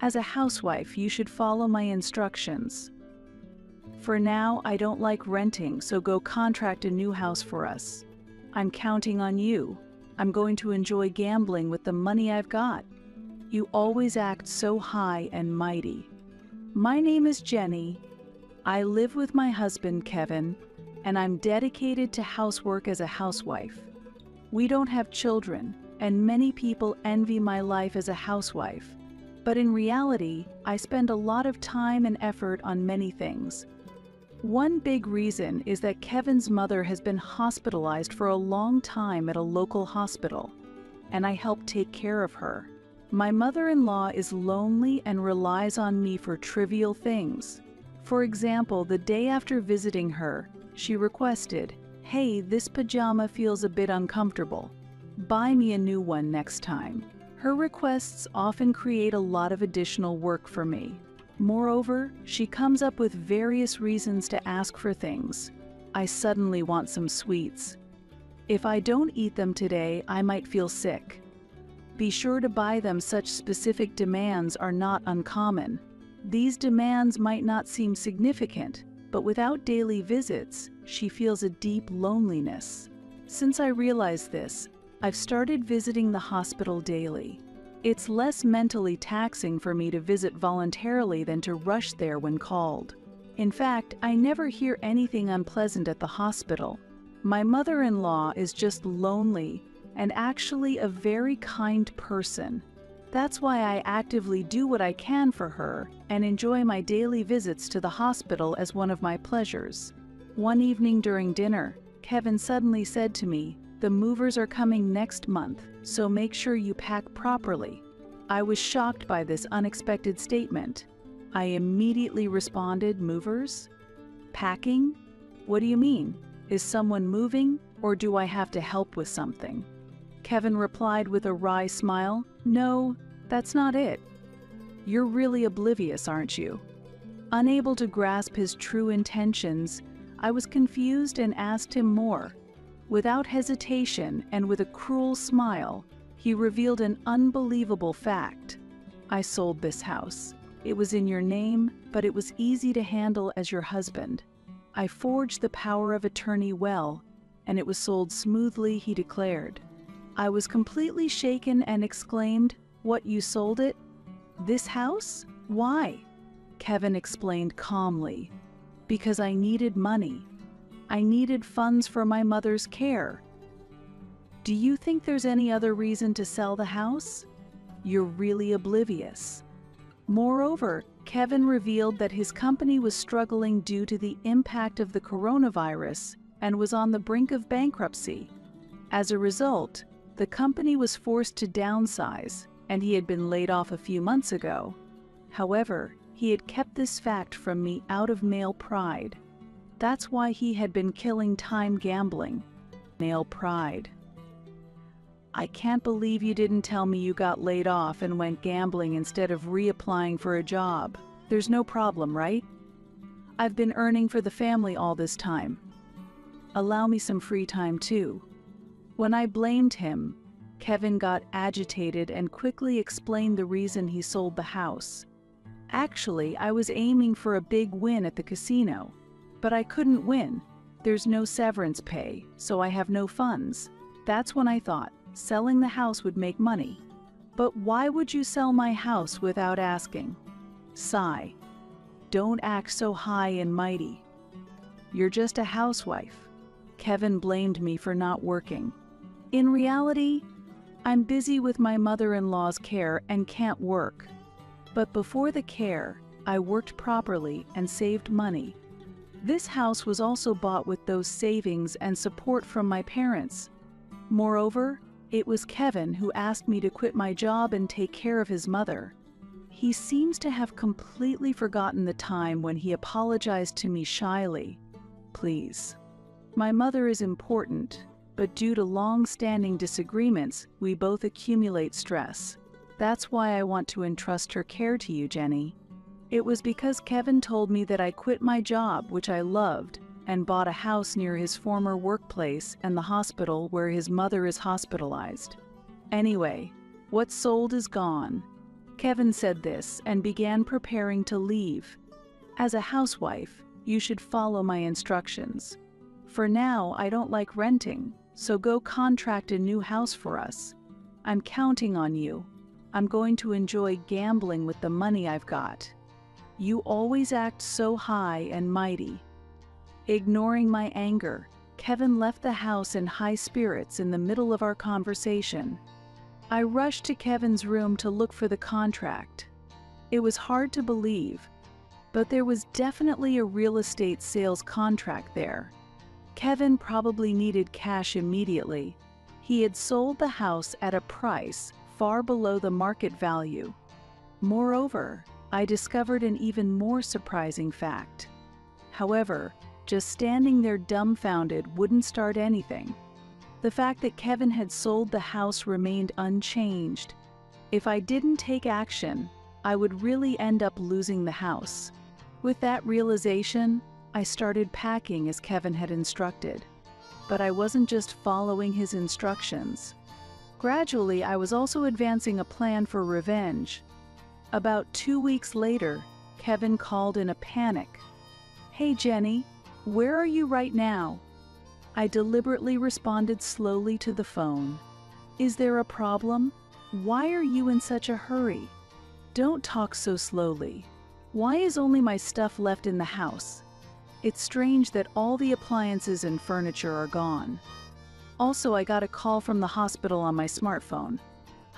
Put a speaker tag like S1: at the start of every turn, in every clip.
S1: As a housewife, you should follow my instructions. For now, I don't like renting, so go contract a new house for us. I'm counting on you. I'm going to enjoy gambling with the money I've got. You always act so high and mighty. My name is Jenny. I live with my husband, Kevin, and I'm dedicated to housework as a housewife. We don't have children, and many people envy my life as a housewife. But in reality, I spend a lot of time and effort on many things. One big reason is that Kevin's mother has been hospitalized for a long time at a local hospital, and I help take care of her. My mother-in-law is lonely and relies on me for trivial things. For example, the day after visiting her, she requested, "Hey, this pajama feels a bit uncomfortable. Buy me a new one next time." Her requests often create a lot of additional work for me. Moreover, she comes up with various reasons to ask for things. I suddenly want some sweets. If I don't eat them today, I might feel sick. Be sure to buy them. Such specific demands are not uncommon. These demands might not seem significant, but without daily visits, she feels a deep loneliness. Since I realized this, I've started visiting the hospital daily. It's less mentally taxing for me to visit voluntarily than to rush there when called. In fact, I never hear anything unpleasant at the hospital. My mother-in-law is just lonely and actually a very kind person. That's why I actively do what I can for her and enjoy my daily visits to the hospital as one of my pleasures. One evening during dinner, Kevin suddenly said to me, "The movers are coming next month, so make sure you pack properly." I was shocked by this unexpected statement. I immediately responded, "Movers? Packing? What do you mean? Is someone moving, or do I have to help with something?" Kevin replied with a wry smile, "No, that's not it. You're really oblivious, aren't you?" Unable to grasp his true intentions, I was confused and asked him more. Without hesitation and with a cruel smile, he revealed an unbelievable fact. "I sold this house. It was in your name, but it was easy to handle as your husband. I forged the power of attorney well, and it was sold smoothly," he declared. I was completely shaken and exclaimed, "What, you sold it? This house? Why?" Kevin explained calmly, "Because I needed money. I needed funds for my mother's care." Do you think there's any other reason to sell the house? You're really oblivious. Moreover, Kevin revealed that his company was struggling due to the impact of the coronavirus and was on the brink of bankruptcy. As a result, the company was forced to downsize, and he had been laid off a few months ago. However, he had kept this fact from me out of male pride. That's why he had been killing time gambling. Male pride. I can't believe you didn't tell me you got laid off and went gambling instead of reapplying for a job. There's no problem, right? I've been earning for the family all this time. Allow me some free time too. When I blamed him, Kevin got agitated and quickly explained the reason he sold the house. Actually, I was aiming for a big win at the casino, but I couldn't win. There's no severance pay, so I have no funds. That's when I thought selling the house would make money. But why would you sell my house without asking? Sigh. Don't act so high and mighty. You're just a housewife. Kevin blamed me for not working. In reality, I'm busy with my mother-in-law's care and can't work. But before the care, I worked properly and saved money. This house was also bought with those savings and support from my parents. Moreover, it was Kevin who asked me to quit my job and take care of his mother. He seems to have completely forgotten the time when he apologized to me shyly. "Please. My mother is important, but due to long-standing disagreements, we both accumulate stress. That's why I want to entrust her care to you, Jenny." It was because Kevin told me that I quit my job, which I loved, and bought a house near his former workplace and the hospital where his mother is hospitalized. Anyway, what's sold is gone. Kevin said this and began preparing to leave. As a housewife, you should follow my instructions. For now, I don't like renting, so go contract a new house for us. I'm counting on you. I'm going to enjoy gambling with the money I've got. You always act so high and mighty. Ignoring my anger, Kevin left the house in high spirits in the middle of our conversation. I rushed to Kevin's room to look for the contract. It was hard to believe, but there was definitely a real estate sales contract there. Kevin probably needed cash immediately. He had sold the house at a price far below the market value. Moreover, I discovered an even more surprising fact. However, just standing there dumbfounded wouldn't start anything. The fact that Kevin had sold the house remained unchanged. If I didn't take action, I would really end up losing the house. With that realization, I started packing as Kevin had instructed. But I wasn't just following his instructions. Gradually, I was also advancing a plan for revenge. About 2 weeks later, Kevin called in a panic. "Hey Jenny, where are you right now?" I deliberately responded slowly to the phone. "Is there a problem? Why are you in such a hurry? Don't talk so slowly. Why is only my stuff left in the house? It's strange that all the appliances and furniture are gone. Also, I got a call from the hospital on my smartphone.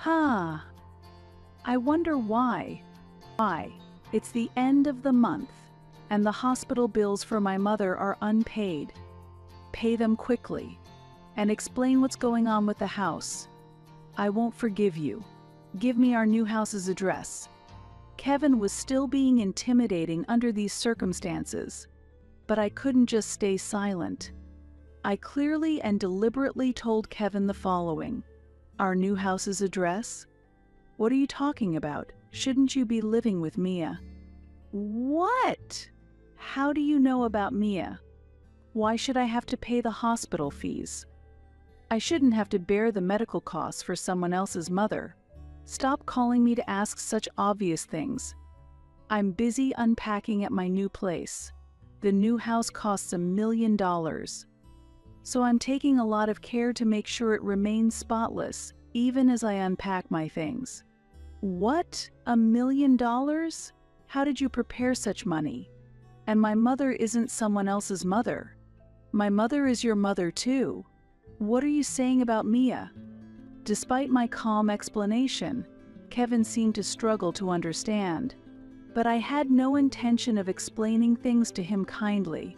S1: I wonder why. It's the end of the month, and the hospital bills for my mother are unpaid. Pay them quickly, and explain what's going on with the house. I won't forgive you. Give me our new house's address." Kevin was still being intimidating under these circumstances, but I couldn't just stay silent. I clearly and deliberately told Kevin the following: "Our new house's address? What are you talking about? Shouldn't you be living with Mia?" "What? How do you know about Mia? Why should I have to pay the hospital fees? I shouldn't have to bear the medical costs for someone else's mother. Stop calling me to ask such obvious things. I'm busy unpacking at my new place. The new house costs $1 million. So I'm taking a lot of care to make sure it remains spotless, even as I unpack my things." "What? $1 million? How did you prepare such money? And my mother isn't someone else's mother. My mother is your mother too. What are you saying about Mia?" Despite my calm explanation, Kevin seemed to struggle to understand. But I had no intention of explaining things to him kindly.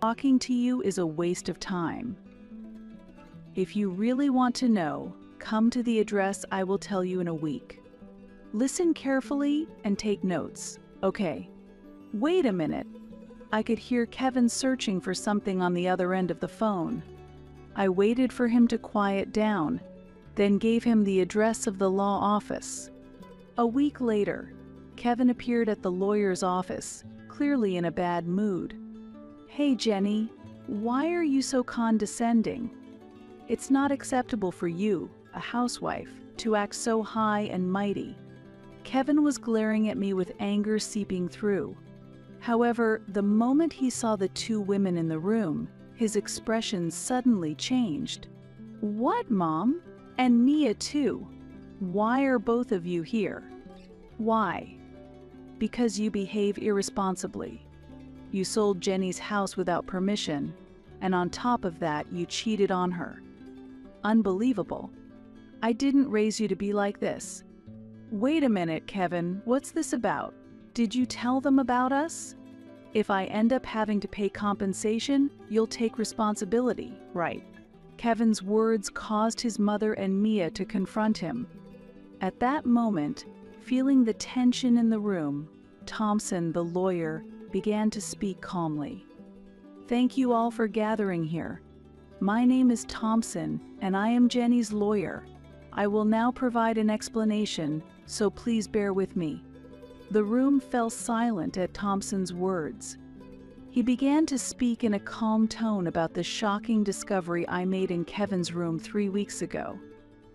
S1: "Talking to you is a waste of time. If you really want to know, come to the address I will tell you in a week. Listen carefully and take notes, okay?" Wait a minute. I could hear Kevin searching for something on the other end of the phone. I waited for him to quiet down, then gave him the address of the law office. A week later, Kevin appeared at the lawyer's office, clearly in a bad mood. "Hey Jenny, why are you so condescending? It's not acceptable for you, a housewife, to act so high and mighty." Kevin was glaring at me with anger seeping through. However, the moment he saw the two women in the room, his expression suddenly changed. "What, Mom? And Mia too? Why are both of you here?" "Why? Because you behave irresponsibly. You sold Jenny's house without permission, and on top of that, you cheated on her. Unbelievable. I didn't raise you to be like this." "Wait a minute, Kevin, what's this about? Did you tell them about us? If I end up having to pay compensation, you'll take responsibility, right?" Kevin's words caused his mother and Mia to confront him. At that moment, feeling the tension in the room, Thompson, the lawyer, began to speak calmly. "Thank you all for gathering here. My name is Thompson, and I am Jenny's lawyer. I will now provide an explanation, so please bear with me." The room fell silent at Thompson's words. He began to speak in a calm tone about the shocking discovery I made in Kevin's room 3 weeks ago.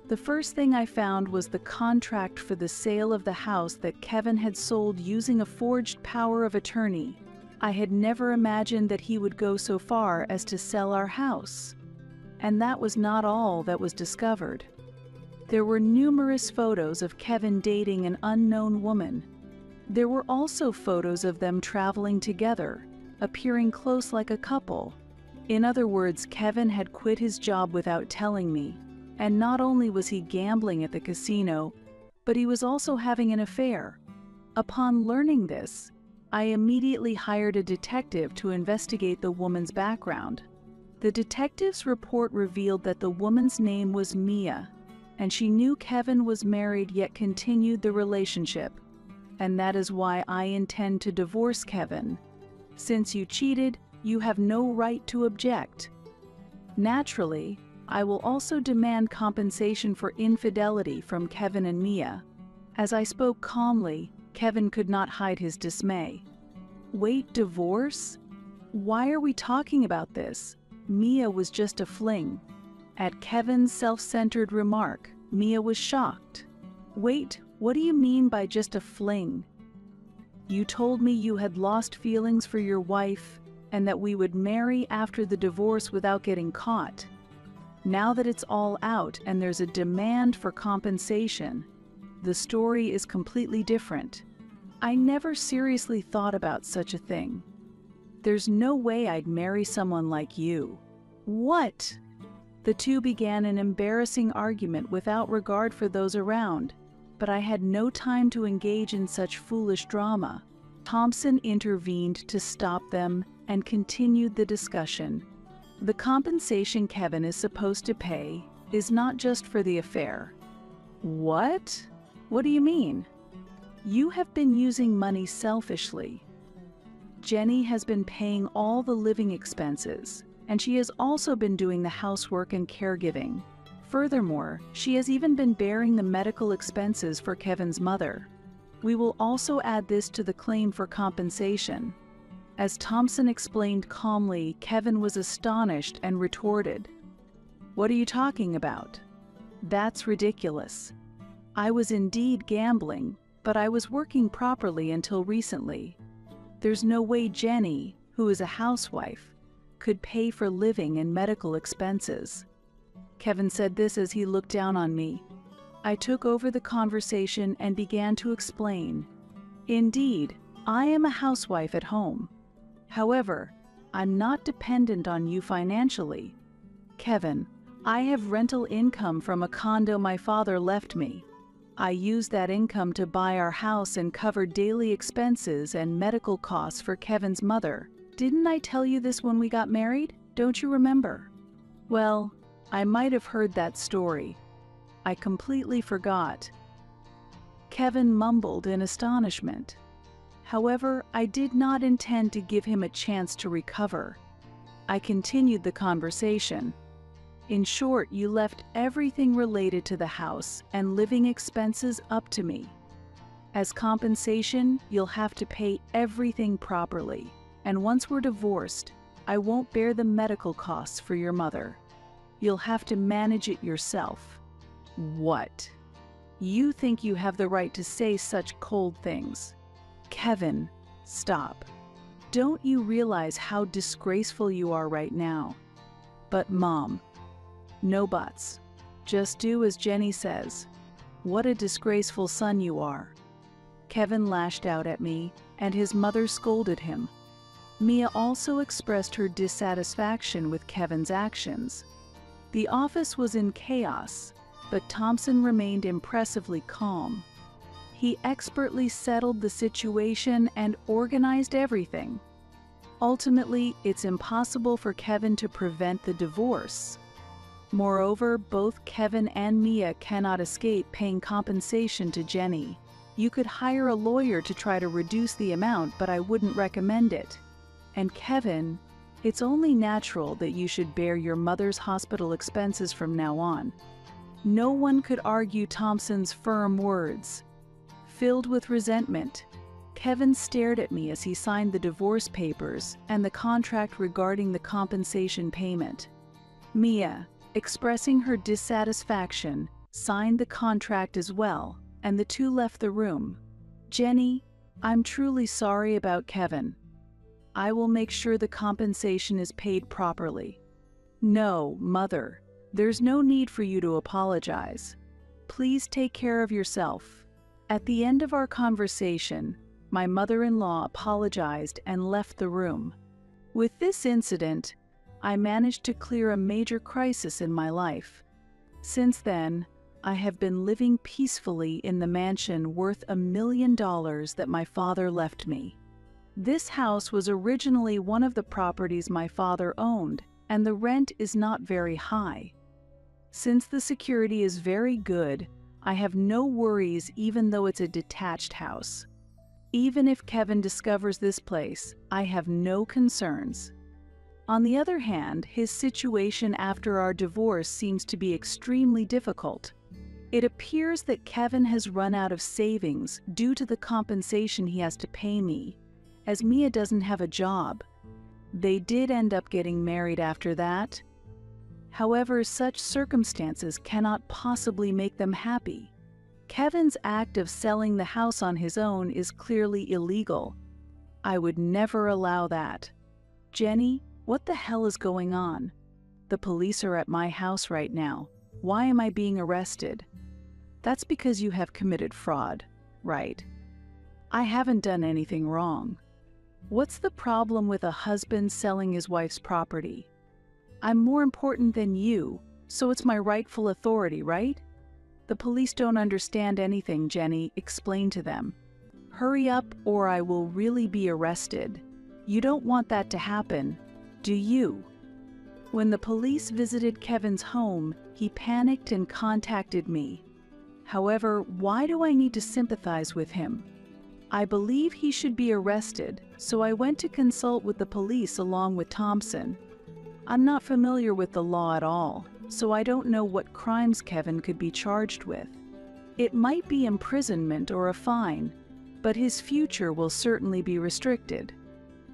S1: The first thing I found was the contract for the sale of the house that Kevin had sold using a forged power of attorney. I had never imagined that he would go so far as to sell our house. And that was not all that was discovered. There were numerous photos of Kevin dating an unknown woman. There were also photos of them traveling together, appearing close like a couple. In other words, Kevin had quit his job without telling me, and not only was he gambling at the casino, but he was also having an affair. Upon learning this, I immediately hired a detective to investigate the woman's background. The detective's report revealed that the woman's name was Mia, and she knew Kevin was married yet continued the relationship. And that is why I intend to divorce Kevin. Since you cheated, you have no right to object. Naturally, I will also demand compensation for infidelity from Kevin and Mia. As I spoke calmly, Kevin could not hide his dismay. Wait, divorce? Why are we talking about this? Mia was just a fling. At Kevin's self-centered remark, Mia was shocked. Wait, what do you mean by just a fling? You told me you had lost feelings for your wife and that we would marry after the divorce without getting caught. Now that it's all out and there's a demand for compensation, the story is completely different. I never seriously thought about such a thing. There's no way I'd marry someone like you. What? The two began an embarrassing argument without regard for those around, but I had no time to engage in such foolish drama. Thompson intervened to stop them and continued the discussion. The compensation Kevin is supposed to pay is not just for the affair. What? What do you mean? You have been using money selfishly. Jenny has been paying all the living expenses, and she has also been doing the housework and caregiving. Furthermore, she has even been bearing the medical expenses for Kevin's mother. We will also add this to the claim for compensation. As Thompson explained calmly, Kevin was astonished and retorted, "What are you talking about? That's ridiculous. I was indeed gambling, but I was working properly until recently. There's no way Jenny, who is a housewife, could pay for living and medical expenses." Kevin said this as he looked down on me. I took over the conversation and began to explain. Indeed, I am a housewife at home. However, I'm not dependent on you financially. Kevin, I have rental income from a condo my father left me. I used that income to buy our house and cover daily expenses and medical costs for Kevin's mother. Didn't I tell you this when we got married? Don't you remember? Well, I might have heard that story. I completely forgot. Kevin mumbled in astonishment. However, I did not intend to give him a chance to recover. I continued the conversation. In short, you left everything related to the house and living expenses up to me. As compensation, you'll have to pay everything properly. And once we're divorced, I won't bear the medical costs for your mother. You'll have to manage it yourself. What? You think you have the right to say such cold things? Kevin, stop. Don't you realize how disgraceful you are right now? But Mom, no buts. Just do as Jenny says. What a disgraceful son you are. Kevin lashed out at me, and his mother scolded him. Mia also expressed her dissatisfaction with Kevin's actions. The office was in chaos, but Thompson remained impressively calm. He expertly settled the situation and organized everything. Ultimately, it's impossible for Kevin to prevent the divorce. Moreover, both Kevin and Mia cannot escape paying compensation to Jenny. You could hire a lawyer to try to reduce the amount, but I wouldn't recommend it. And Kevin, it's only natural that you should bear your mother's hospital expenses from now on. No one could argue Thompson's firm words. Filled with resentment, Kevin stared at me as he signed the divorce papers and the contract regarding the compensation payment. Mia, expressing her dissatisfaction, signed the contract as well, and the two left the room. Jenny, I'm truly sorry about Kevin. I will make sure the compensation is paid properly. No, Mother, there's no need for you to apologize. Please take care of yourself. At the end of our conversation, my mother-in-law apologized and left the room. With this incident, I managed to clear a major crisis in my life. Since then, I have been living peacefully in the mansion worth $1 million that my father left me. This house was originally one of the properties my father owned, and the rent is not very high. Since the security is very good, I have no worries even though it's a detached house. Even if Kevin discovers this place, I have no concerns. On the other hand, his situation after our divorce seems to be extremely difficult. It appears that Kevin has run out of savings due to the compensation he has to pay me, as Mia doesn't have a job. They did end up getting married after that. However, such circumstances cannot possibly make them happy. Kevin's act of selling the house on his own is clearly illegal. I would never allow that. Jenny, what the hell is going on? The police are at my house right now. Why am I being arrested? That's because you have committed fraud, right? I haven't done anything wrong. What's the problem with a husband selling his wife's property? I'm more important than you, so it's my rightful authority, right? The police don't understand anything, Jenny. Explain to them. Hurry up or I will really be arrested. You don't want that to happen, do you? When the police visited Kevin's home, he panicked and contacted me. However, why do I need to sympathize with him? I believe he should be arrested, so I went to consult with the police along with Thompson. I'm not familiar with the law at all, so I don't know what crimes Kevin could be charged with. It might be imprisonment or a fine, but his future will certainly be restricted.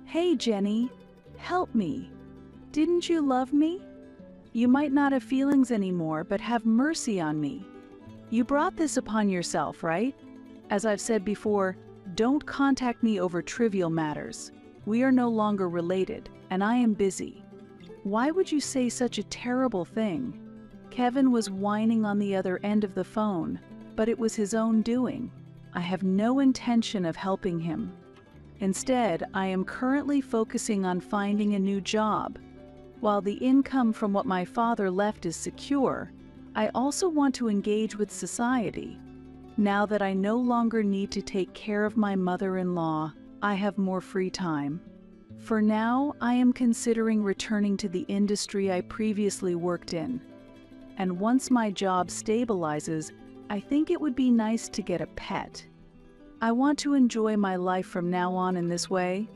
S1: Hey Jenny, help me. Didn't you love me? You might not have feelings anymore, but have mercy on me. You brought this upon yourself, right? As I've said before, don't contact me over trivial matters. We are no longer related, and I am busy. Why would you say such a terrible thing? Kevin was whining on the other end of the phone, but it was his own doing. I have no intention of helping him. Instead, I am currently focusing on finding a new job. While the income from what my father left is secure, I also want to engage with society. Now that I no longer need to take care of my mother-in-law, I have more free time. For now, I am considering returning to the industry I previously worked in. And once my job stabilizes, I think it would be nice to get a pet. I want to enjoy my life from now on in this way.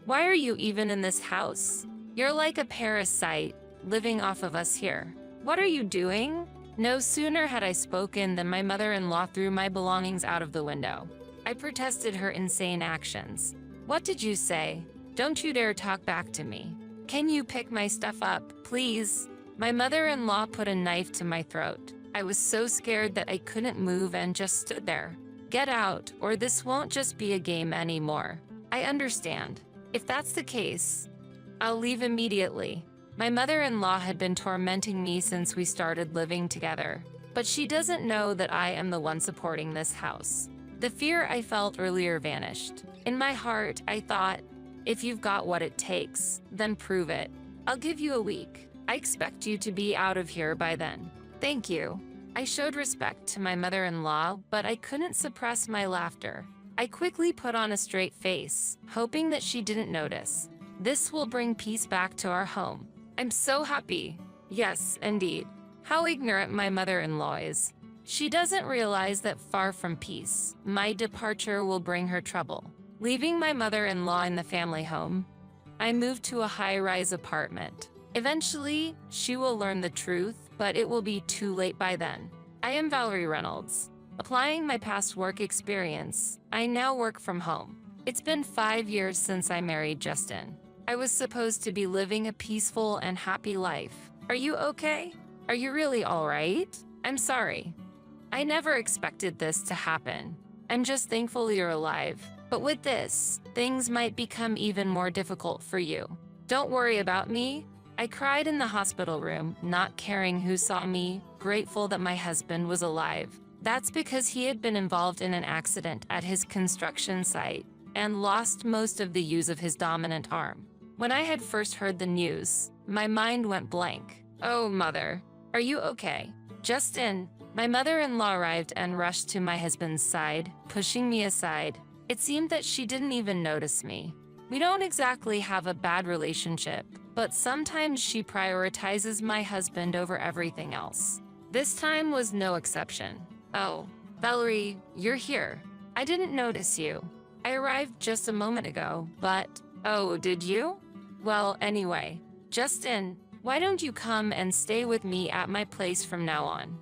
S2: Why are you even in this house? You're like a parasite, living off of us here. What are you doing? No sooner had I spoken than my mother-in-law threw my belongings out of the window. I protested her insane actions. What did you say? Don't you dare talk back to me. Can you pick my stuff up, please? My mother-in-law put a knife to my throat. I was so scared that I couldn't move and just stood there. Get out, or this won't just be a game anymore. I understand. If that's the case, I'll leave immediately. My mother-in-law had been tormenting me since we started living together, but she doesn't know that I am the one supporting this house. The fear I felt earlier vanished. In my heart, I thought, if you've got what it takes, then prove it. I'll give you a week. I expect you to be out of here by then. Thank you. I showed respect to my mother-in-law, but I couldn't suppress my laughter. I quickly put on a straight face, hoping that she didn't notice. This will bring peace back to our home. I'm so happy. Yes, indeed. How ignorant my mother-in-law is. She doesn't realize that far from peace, my departure will bring her trouble. Leaving my mother-in-law in the family home, I moved to a high-rise apartment. Eventually, she will learn the truth, but it will be too late by then. I am Valerie Reynolds. Applying my past work experience, I now work from home. It's been 5 years since I married Justin. I was supposed to be living a peaceful and happy life. Are you okay? Are you really all right? I'm sorry. I never expected this to happen. I'm just thankful you're alive. But with this, things might become even more difficult for you. Don't worry about me. I cried in the hospital room, not caring who saw me, grateful that my husband was alive. That's because he had been involved in an accident at his construction site and lost most of the use of his dominant arm. When I had first heard the news, my mind went blank. Oh, mother, are you okay? Justin, my mother-in-law arrived and rushed to my husband's side, pushing me aside. It seemed that she didn't even notice me. We don't exactly have a bad relationship, but sometimes she prioritizes my husband over everything else. This time was no exception. Oh, Valerie, you're here. I didn't notice you. I arrived just a moment ago, but, oh, did you? Well, anyway, Justin, why don't you come and stay with me at my place from now on?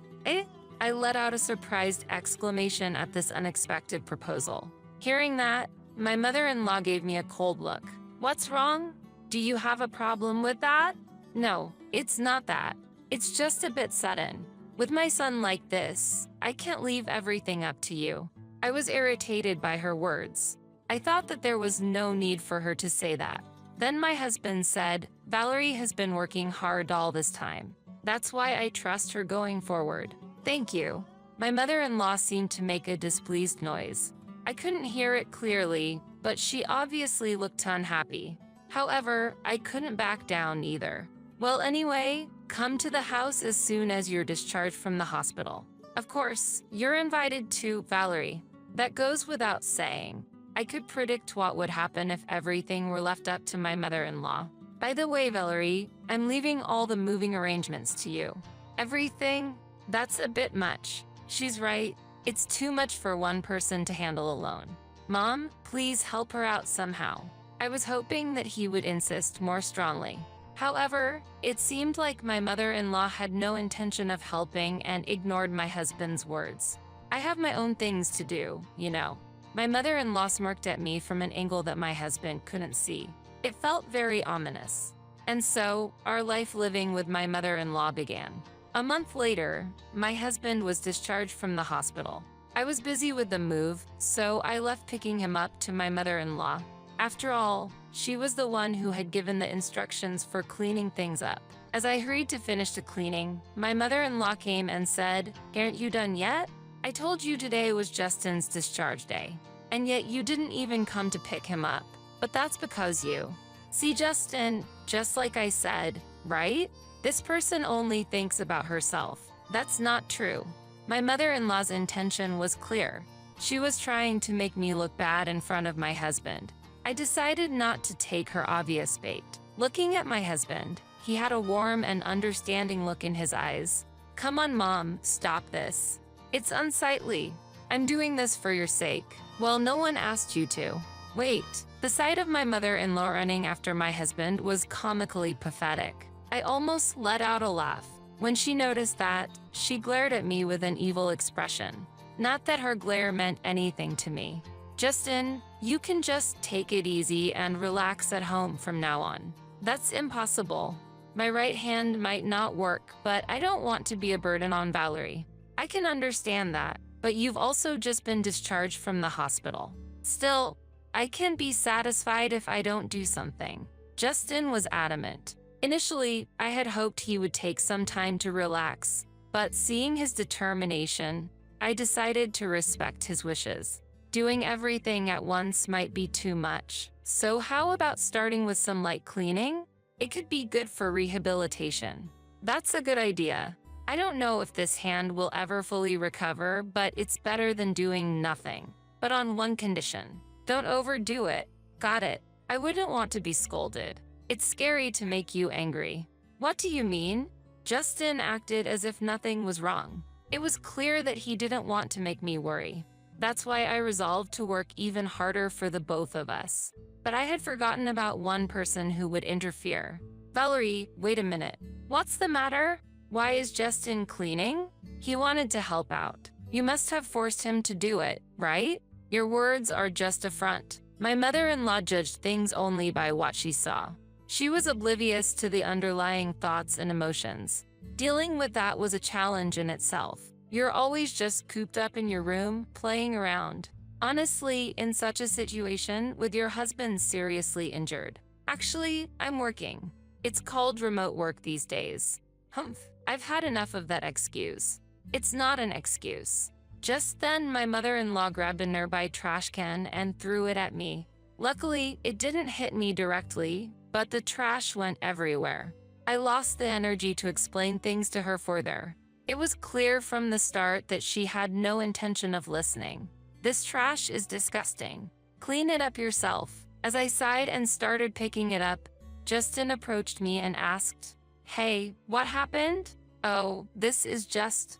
S2: I let out a surprised exclamation at this unexpected proposal. Hearing that, my mother-in-law gave me a cold look. What's wrong? Do you have a problem with that? No, it's not that. It's just a bit sudden. With my son like this, I can't leave everything up to you. I was irritated by her words. I thought that there was no need for her to say that. Then my husband said, Valerie has been working hard all this time. That's why I trust her going forward. Thank you. My mother-in-law seemed to make a displeased noise. I couldn't hear it clearly, but she obviously looked unhappy. However, I couldn't back down either. Well, anyway, come to the house as soon as you're discharged from the hospital. Of course, you're invited to, Valerie. That goes without saying. I could predict what would happen if everything were left up to my mother-in-law. By the way, Valerie, I'm leaving all the moving arrangements to you. Everything? That's a bit much. She's right. It's too much for one person to handle alone. Mom, please help her out somehow. I was hoping that he would insist more strongly. However, it seemed like my mother-in-law had no intention of helping and ignored my husband's words. I have my own things to do, you know. My mother-in-law smirked at me from an angle that my husband couldn't see. It felt very ominous. And so, our life living with my mother-in-law began. A month later, my husband was discharged from the hospital. I was busy with the move, so I left picking him up to my mother-in-law. After all, she was the one who had given the instructions for cleaning things up. As I hurried to finish the cleaning, my mother-in-law came and said, "Aren't you done yet? I told you today was Justin's discharge day, and yet you didn't even come to pick him up. But that's because you. See, Justin, just like I said, right? This person only thinks about herself. That's not true." My mother-in-law's intention was clear. She was trying to make me look bad in front of my husband. I decided not to take her obvious bait. Looking at my husband, he had a warm and understanding look in his eyes. "Come on, Mom, stop this. It's unsightly. I'm doing this for your sake. Well, no one asked you to." Wait, the sight of my mother-in-law running after my husband was comically pathetic. I almost let out a laugh. When she noticed that, she glared at me with an evil expression. Not that her glare meant anything to me. "Justin, you can just take it easy and relax at home from now on." That's impossible. My right hand might not work, but I don't want to be a burden on Valerie. I can understand that, but you've also just been discharged from the hospital. Still, I can be satisfied if I don't do something. Justin was adamant. Initially, I had hoped he would take some time to relax, but seeing his determination, I decided to respect his wishes. Doing everything at once might be too much. So how about starting with some light cleaning? It could be good for rehabilitation. That's a good idea. I don't know if this hand will ever fully recover, but it's better than doing nothing. But on one condition. Don't overdo it. Got it. I wouldn't want to be scolded. It's scary to make you angry. What do you mean? Justin acted as if nothing was wrong. It was clear that he didn't want to make me worry. That's why I resolved to work even harder for the both of us. But I had forgotten about one person who would interfere. "Valerie, wait a minute. What's the matter? Why is Justin cleaning?" "He wanted to help out. You must have forced him to do it, right? Your words are just a front. My mother-in-law judged things only by what she saw. She was oblivious to the underlying thoughts and emotions. Dealing with that was a challenge in itself. You're always just cooped up in your room, playing around. Honestly, in such a situation, with your husband seriously injured. Actually, I'm working. It's called remote work these days. Humph, I've had enough of that excuse. It's not an excuse. Just then, my mother-in-law grabbed a nearby trash can and threw it at me. Luckily, it didn't hit me directly, but the trash went everywhere. I lost the energy to explain things to her further. It was clear from the start that she had no intention of listening. This trash is disgusting. Clean it up yourself. As I sighed and started picking it up, Justin approached me and asked, "Hey, what happened?" "Oh, this is just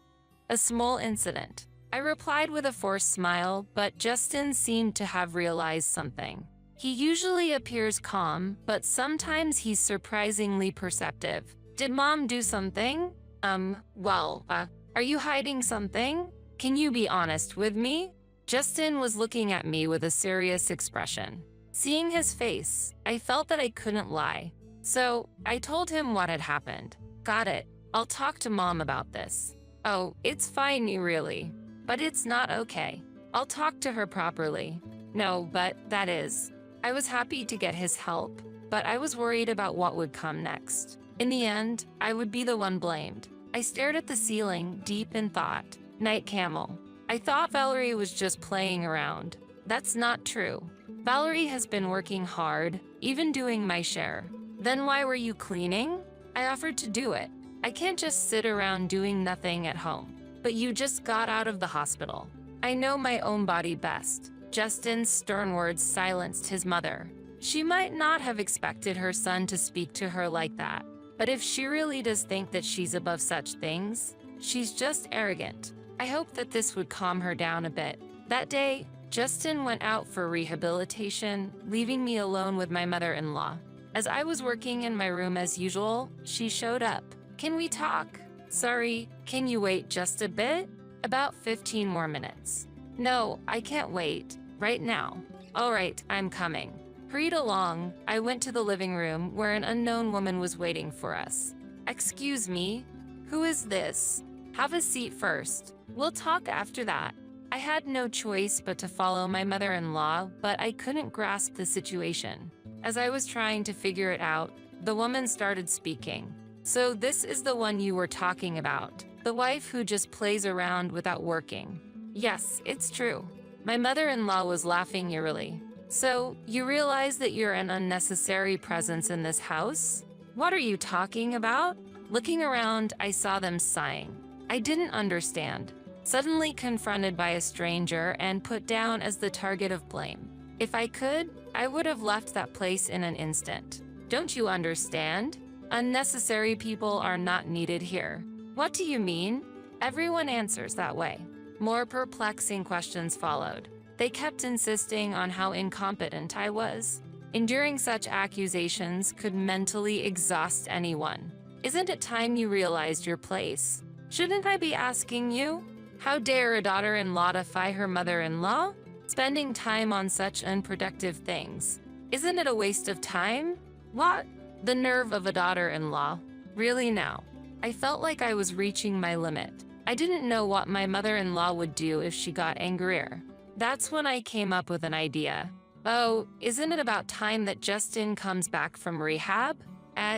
S2: a small incident." I replied with a forced smile, but Justin seemed to have realized something. He usually appears calm, but sometimes he's surprisingly perceptive. "Did Mom do something?" Are you hiding something? Can you be honest with me?" Justin was looking at me with a serious expression. Seeing his face, I felt that I couldn't lie. So, I told him what had happened. "Got it. I'll talk to Mom about this." "Oh, it's fine, you really. But it's not okay. I'll talk to her properly." "No, but that is." I was happy to get his help, but I was worried about what would come next. In the end, I would be the one blamed. I stared at the ceiling, deep in thought. Night camel. I thought Valerie was just playing around. That's not true. Valerie has been working hard, even doing my share. Then why were you cleaning? I offered to do it. I can't just sit around doing nothing at home. But you just got out of the hospital. I know my own body best. Justin's stern words silenced his mother. She might not have expected her son to speak to her like that. But if she really does think that she's above such things, she's just arrogant. I hoped that this would calm her down a bit. That day, Justin went out for rehabilitation, leaving me alone with my mother-in-law. As I was working in my room as usual, she showed up. "Can we talk?" "Sorry, can you wait just a bit?" "About 15 more minutes." "No, I can't wait. Right now." "All right, I'm coming." Hurried along, I went to the living room where an unknown woman was waiting for us. "Excuse me, who is this?" "Have a seat first. We'll talk after that." I had no choice but to follow my mother-in-law, but I couldn't grasp the situation. As I was trying to figure it out, the woman started speaking. "So this is the one you were talking about, the wife who just plays around without working." "Yes, it's true." My mother-in-law was laughing eerily. "So, you realize that you're an unnecessary presence in this house?" "What are you talking about?" Looking around, I saw them sighing. I didn't understand. Suddenly confronted by a stranger and put down as the target of blame. If I could, I would have left that place in an instant. "Don't you understand? Unnecessary people are not needed here." "What do you mean?" Everyone answers that way. More perplexing questions followed. They kept insisting on how incompetent I was. Enduring such accusations could mentally exhaust anyone. "Isn't it time you realized your place? Shouldn't I be asking you? How dare a daughter-in-law defy her mother-in-law? Spending time on such unproductive things. Isn't it a waste of time? What? The nerve of a daughter-in-law. Really now?" I felt like I was reaching my limit. I didn't know what my mother-in-law would do if she got angrier. That's when I came up with an idea. "Oh, isn't it about time that Justin comes back from rehab?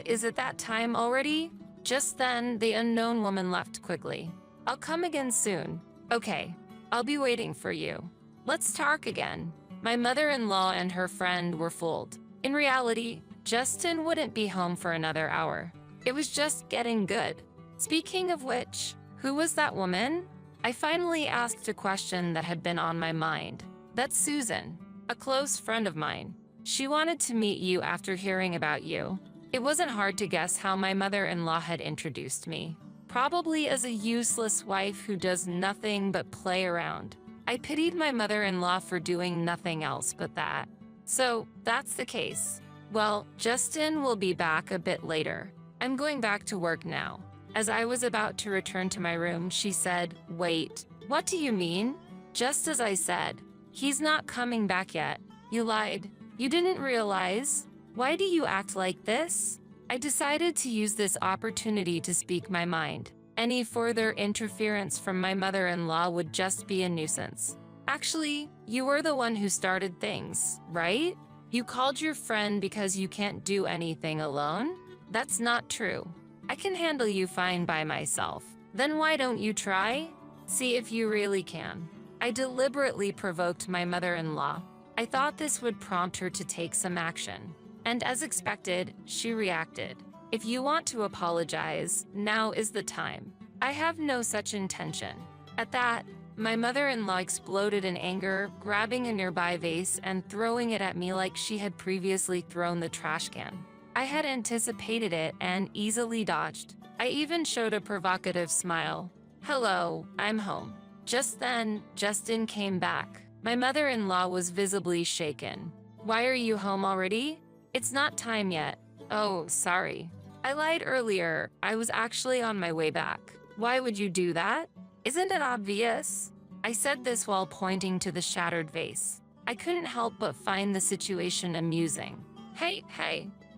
S2: Is it that time already?" Just then, the unknown woman left quickly. "I'll come again soon." "Okay, I'll be waiting for you. Let's talk again." My mother-in-law and her friend were fooled. In reality, Justin wouldn't be home for another hour. It was just getting good. Speaking of which, who was that woman? I finally asked a question that had been on my mind. "That's Susan, a close friend of mine. She wanted to meet you after hearing about you." It wasn't hard to guess how my mother-in-law had introduced me. Probably as a useless wife who does nothing but play around. I pitied my mother-in-law for doing nothing else but that. So, that's the case. Well, Justin will be back a bit later. I'm going back to work now. As I was about to return to my room, she said, "Wait, what do you mean?" Just as I said, "He's not coming back yet." You lied. You didn't realize. Why do you act like this? I decided to use this opportunity to speak my mind. Any further interference from my mother-in-law would just be a nuisance. Actually, you were the one who started things, right? You called your friend because you can't do anything alone? That's not true. I can handle you fine by myself. Then why don't you try? See if you really can. I deliberately provoked my mother-in-law. I thought this would prompt her to take some action. And as expected, she reacted. If you want to apologize, now is the time. I have no such intention. At that, my mother-in-law exploded in anger, grabbing a nearby vase and throwing it at me like she had previously thrown the trash can. I had anticipated it and easily dodged. I even showed a provocative smile. Hello, I'm home. Just then, Justin came back. My mother-in-law was visibly shaken. Why are you home already? It's not time yet. Oh, sorry. I lied earlier. I was actually on my way back. Why would you do that? Isn't it obvious? I said this while pointing to the shattered vase. I couldn't help but find the situation amusing. Hey,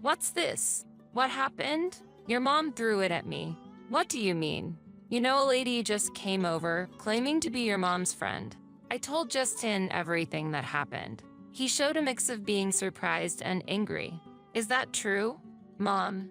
S2: what's this? What happened? Your mom threw it at me. What do you mean? You know, a lady just came over, claiming to be your mom's friend. I told Justin everything that happened. He showed a mix of being surprised and angry. Is that true? Mom,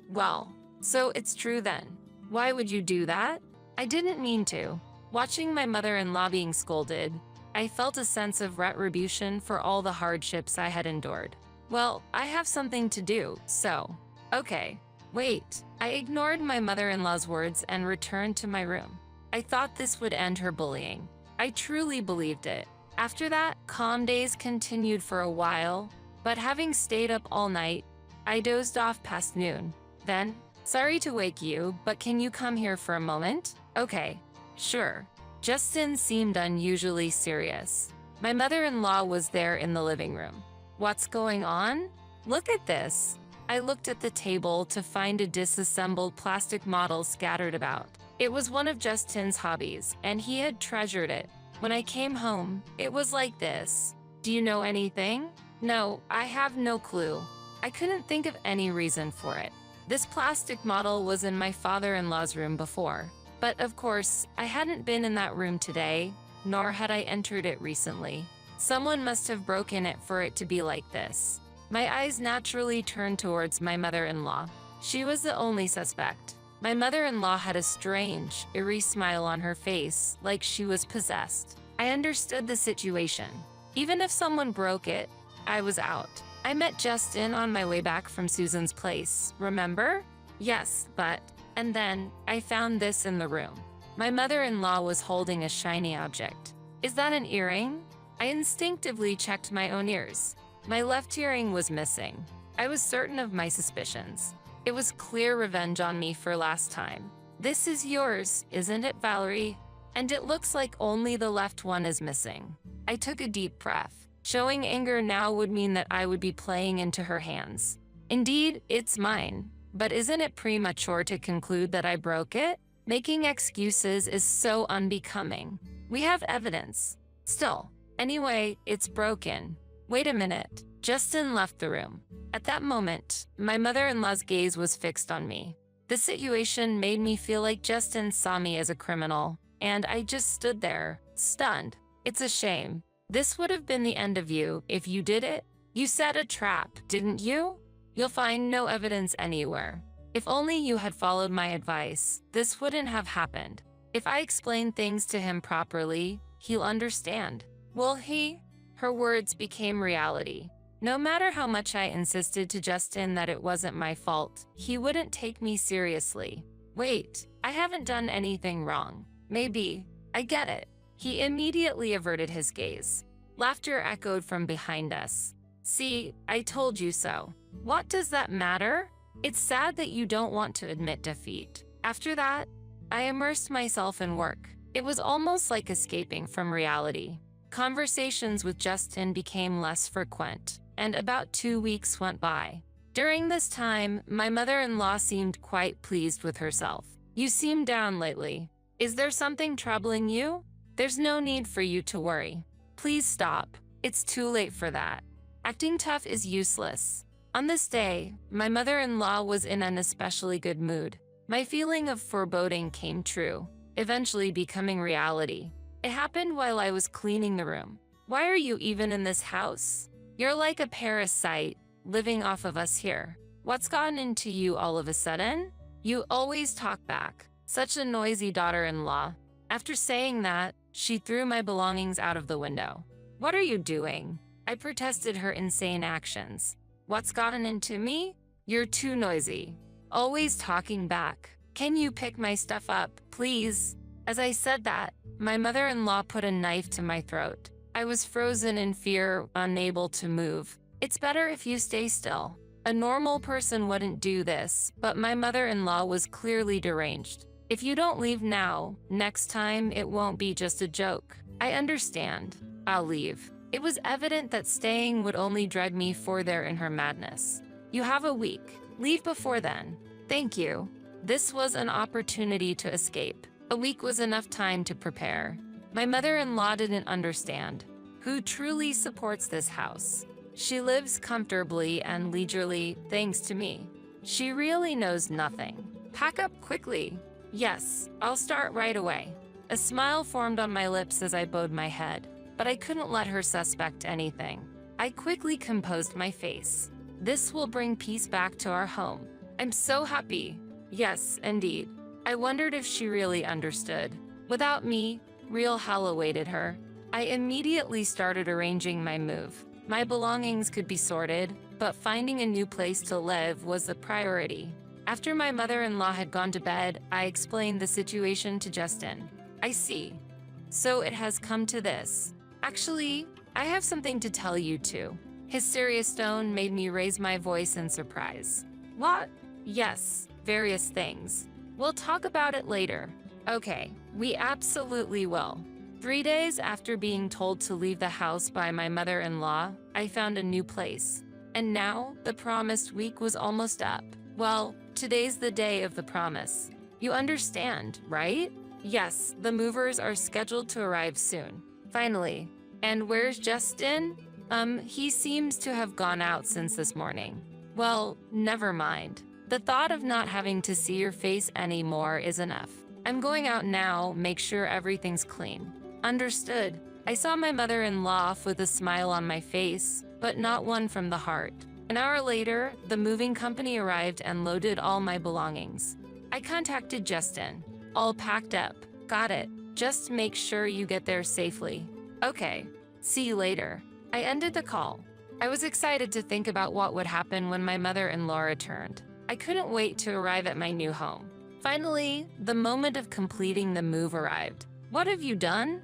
S2: well, so it's true then. Why would you do that? I didn't mean to. Watching my mother-in-law being scolded, I felt a sense of retribution for all the hardships I had endured. Well, I have something to do, so. Okay, wait. I ignored my mother-in-law's words and returned to my room. I thought this would end her bullying. I truly believed it. After that, calm days continued for a while, but having stayed up all night, I dozed off past noon. Then, sorry to wake you, but can you come here for a moment? Okay, sure. Justin seemed unusually serious. My mother-in-law was there in the living room. What's going on? Look at this. I looked at the table to find a disassembled plastic model scattered about. It was one of Justin's hobbies, and he had treasured it. When I came home, it was like this. Do you know anything? No, I have no clue. I couldn't think of any reason for it. This plastic model was in my father-in-law's room before. But of course, I hadn't been in that room today, nor had I entered it recently. Someone must have broken it for it to be like this. My eyes naturally turned towards my mother-in-law. She was the only suspect. My mother-in-law had a strange, eerie smile on her face, like she was possessed. I understood the situation. Even if someone broke it, I was out. I met Justin on my way back from Susan's place, remember? Yes, but... And then, I found this in the room. My mother-in-law was holding a shiny object. Is that an earring? I instinctively checked my own ears. My left earring was missing. I was certain of my suspicions. It was clear revenge on me for last time. This is yours, isn't it, Valerie? And it looks like only the left one is missing. I took a deep breath. Showing anger now would mean that I would be playing into her hands. Indeed, it's mine. But isn't it premature to conclude that I broke it? Making excuses is so unbecoming. We have evidence. Still, anyway, it's broken. Wait a minute. Justin left the room. At that moment, my mother-in-law's gaze was fixed on me. The situation made me feel like Justin saw me as a criminal, and I just stood there, stunned. It's a shame. This would have been the end of you if you did it. You set a trap, didn't you? You'll find no evidence anywhere. If only you had followed my advice, this wouldn't have happened. If I explain things to him properly, he'll understand. Will he? Her words became reality. No matter how much I insisted to Justin that it wasn't my fault, he wouldn't take me seriously. Wait, I haven't done anything wrong. Maybe. I get it. He immediately averted his gaze. Laughter echoed from behind us. See, I told you so. What does that matter? It's sad that you don't want to admit defeat. After that, I immersed myself in work. It was almost like escaping from reality. Conversations with Justin became less frequent, and about 2 weeks went by. During this time, my mother-in-law seemed quite pleased with herself. You seem down lately. Is there something troubling you? There's no need for you to worry. Please stop. It's too late for that. Acting tough is useless. On this day, my mother-in-law was in an especially good mood. My feeling of foreboding came true, eventually becoming reality. It happened while I was cleaning the room. Why are you even in this house? You're like a parasite, living off of us here. What's gotten into you all of a sudden? You always talk back. Such a noisy daughter-in-law. After saying that, she threw my belongings out of the window. What are you doing? I protested her insane actions. What's gotten into me? You're too noisy. Always talking back. Can you pick my stuff up, please? As I said that, my mother-in-law put a knife to my throat. I was frozen in fear, unable to move. It's better if you stay still. A normal person wouldn't do this, but my mother-in-law was clearly deranged. If you don't leave now, next time it won't be just a joke. I understand. I'll leave. It was evident that staying would only drag me further in her madness. You have a week. Leave before then. Thank you. This was an opportunity to escape. A week was enough time to prepare. My mother-in-law didn't understand. Who truly supports this house? She lives comfortably and leisurely thanks to me. She really knows nothing. Pack up quickly. Yes, I'll start right away. A smile formed on my lips as I bowed my head, but I couldn't let her suspect anything. I quickly composed my face. This will bring peace back to our home. I'm so happy. Yes, indeed. I wondered if she really understood. Without me, real hell awaited her. I immediately started arranging my move. My belongings could be sorted, but finding a new place to live was the priority. After my mother-in-law had gone to bed, I explained the situation to Justin. I see. So it has come to this. Actually, I have something to tell you too. His serious tone made me raise my voice in surprise. What? Yes, various things. We'll talk about it later. Okay, we absolutely will. 3 days after being told to leave the house by my mother-in-law, I found a new place. And now, the promised week was almost up. Well, today's the day of the promise. You understand, right? Yes, the movers are scheduled to arrive soon. Finally. And where's Justin? He seems to have gone out since this morning. Well, never mind. The thought of not having to see your face anymore is enough. I'm going out now, make sure everything's clean. Understood. I saw my mother-in-law off with a smile on my face, but not one from the heart. An hour later, the moving company arrived and loaded all my belongings. I contacted Justin. All packed up. Got it. Just make sure you get there safely. Okay. See you later. I ended the call. I was excited to think about what would happen when my mother-in-law returned. I couldn't wait to arrive at my new home. Finally, the moment of completing the move arrived. What have you done?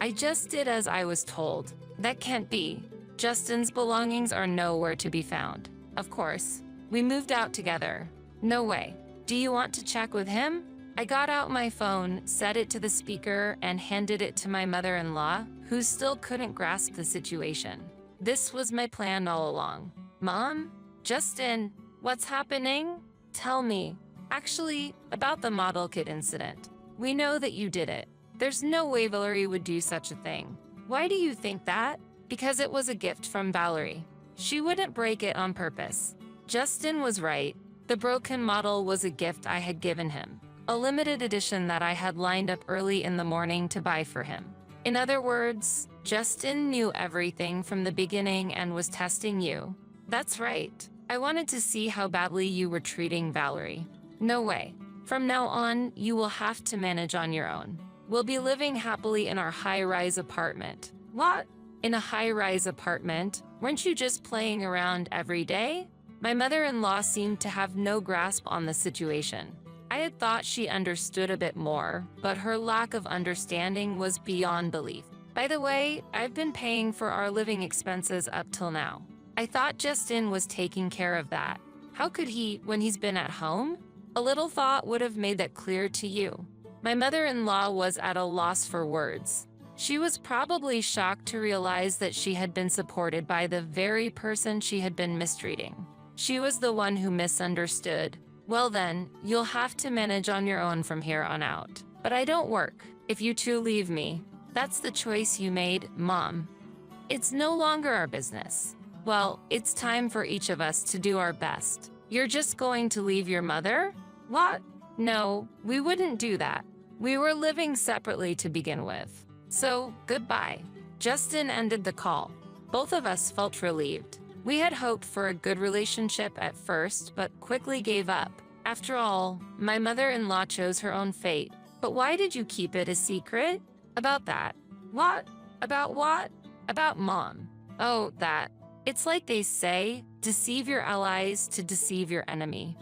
S2: I just did as I was told. That can't be. Justin's belongings are nowhere to be found. Of course. We moved out together. No way. Do you want to check with him? I got out my phone, set it to the speaker, and handed it to my mother-in-law, who still couldn't grasp the situation. This was my plan all along. Mom? Justin? What's happening? Tell me. Actually, about the model kit incident. We know that you did it. There's no way Valerie would do such a thing. Why do you think that? Because it was a gift from Valerie. She wouldn't break it on purpose. Justin was right. The broken model was a gift I had given him. A limited edition that I had lined up early in the morning to buy for him. In other words, Justin knew everything from the beginning and was testing you. That's right. I wanted to see how badly you were treating Valerie. No way. From now on, you will have to manage on your own. We'll be living happily in our high-rise apartment. What? In a high-rise apartment? Weren't you just playing around every day? My mother-in-law seemed to have no grasp on the situation. I had thought she understood a bit more, but her lack of understanding was beyond belief. By the way, I've been paying for our living expenses up till now. I thought Justin was taking care of that. How could he when he's been at home? A little thought would have made that clear to you. My mother-in-law was at a loss for words. She was probably shocked to realize that she had been supported by the very person she had been mistreating. She was the one who misunderstood. Well then, you'll have to manage on your own from here on out. But I don't work if you two leave me. That's the choice you made, Mom. It's no longer our business. Well, it's time for each of us to do our best. You're just going to leave your mother? What? No, we wouldn't do that. We were living separately to begin with. So, goodbye. Justin ended the call. Both of us felt relieved. We had hoped for a good relationship at first, but quickly gave up. After all, my mother-in-law chose her own fate. But why did you keep it a secret? About that. What? About what? About Mom. Oh, that. It's like they say, deceive your allies to deceive your enemy.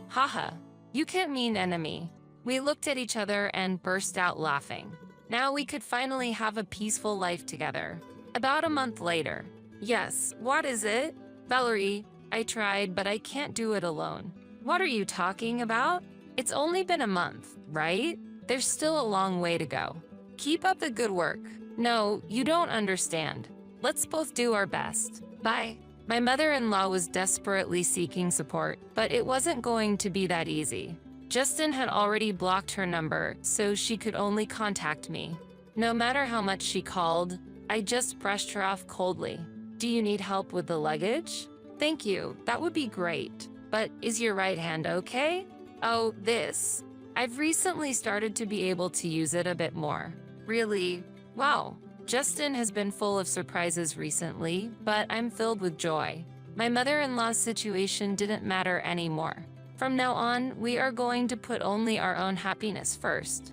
S2: Haha, you can't mean enemy. We looked at each other and burst out laughing. Now we could finally have a peaceful life together. About a month later. Yes, what is it? Valerie, I tried, but I can't do it alone. What are you talking about? It's only been a month, right? There's still a long way to go. Keep up the good work. No, you don't understand. Let's both do our best. Bye. My mother-in-law was desperately seeking support, but it wasn't going to be that easy. Justin had already blocked her number, so she could only contact me. No matter how much she called, I just brushed her off coldly. Do you need help with the luggage? Thank you, that would be great. But is your right hand okay? Oh, this. I've recently started to be able to use it a bit more. Really? Wow. Justin has been full of surprises recently, but I'm filled with joy. My mother-in-law's situation didn't matter anymore. From now on, we are going to put only our own happiness first.